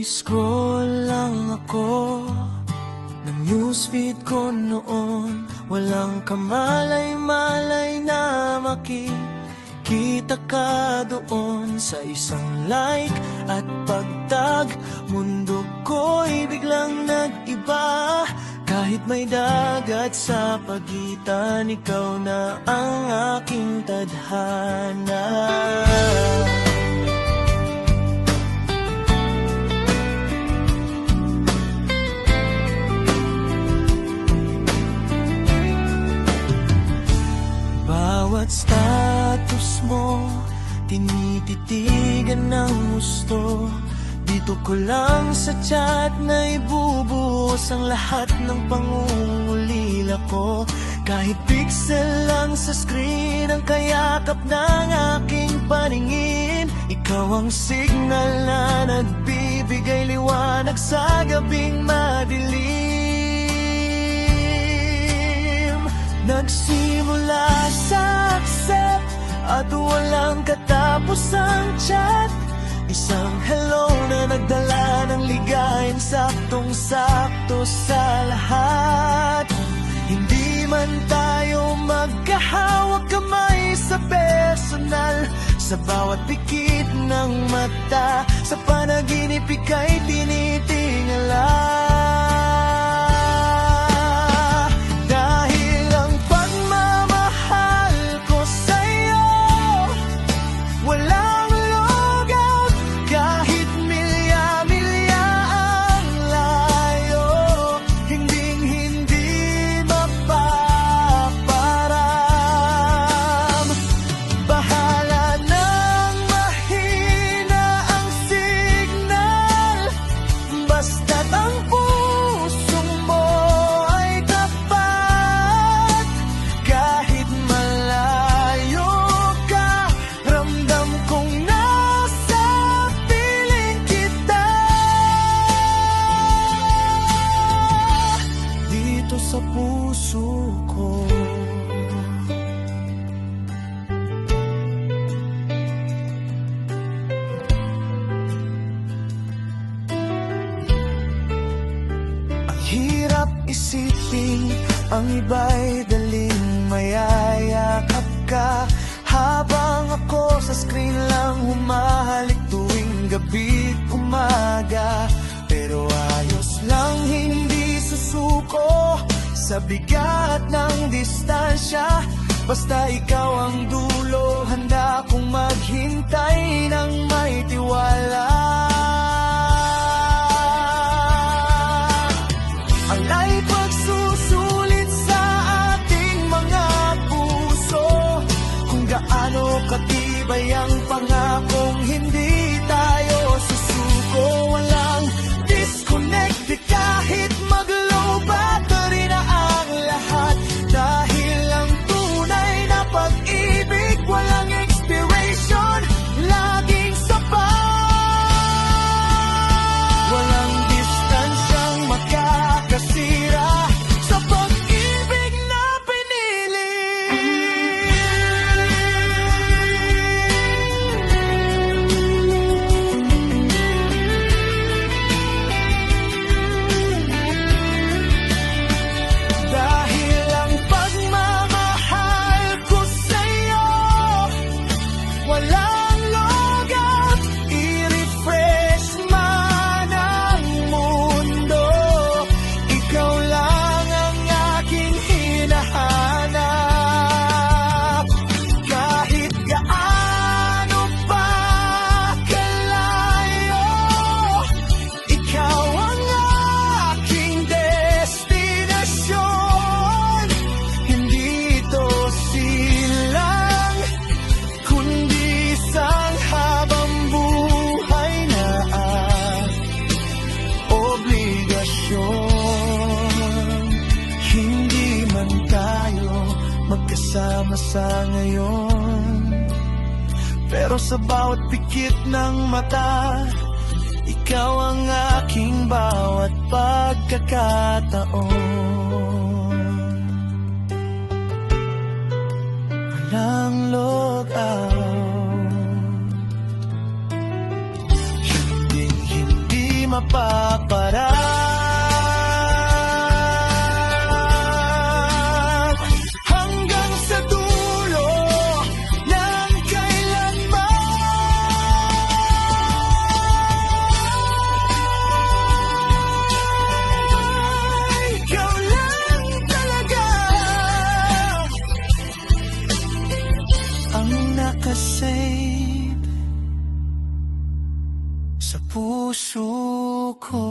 Scroll lang ako ng newsfeed ko noon. Walang kamalay-malay na makikita ka doon. Sa isang like at pagtag, mundo ko'y biglang nag-iba. Kahit may dagat sa pagitan, ikaw na ang aking tadhana. Bawat status mo, tinititigan ng gusto. Dito ko lang sa chat na ibubuhos ang lahat ng pangungulila ko. Kahit pixel lang sa screen ang kayakap ng aking paningin. Ikaw ang signal na nagbibigay liwanag sa gabing madilim. Nagsimula sa accept at walang katapos ang chat. Isang hello na nagdala ng ligayan, saktong-sakto sa lahat. Hindi man tayo magkahawak kamay sa personal, sa bawat pikit ng mata, sa panaginip ika'y tinitingala. Dahil ang pagmamahal ko sa'yo walang sa puso ko. Ang hirap isipin, ang iba'y daling mayayakap ka, habang ako sa screen lang humahalik tuwing gabi't umaga. Pero ayos lang, hindi susuko sa bigat ng distansya. Basta ikaw ang dulo, handa kong maghintay ng may tiwala. Ang ay pagsusulit sa ating mga puso, kung gaano katibay ang pangakong hindi tayo susuko. Walang disconnect kahit mag-low battery na ang lahat. Dahil ang tunay na pag-ibig walang expiration, laging sapat. Walang distansyang makakasira sa pag-ibig na pinili. Walang logat, i-refresh man ang mundo. Ikaw lang ang aking hinahanap. Kahit gaano pa kalayo, ikaw ang aking destinasyon. Hindi ito silang, kundi isang habang buhay na obligasyon. Hindi man tayo magkasama sa ngayon, pero sa bawat pikit ng mata, ikaw ang aking bawat pagkakataon. Walang logout, hindi ipaparap hanggang sa dulo ng kailanman. Ikaw lang talaga ang nakasave sa puso ko.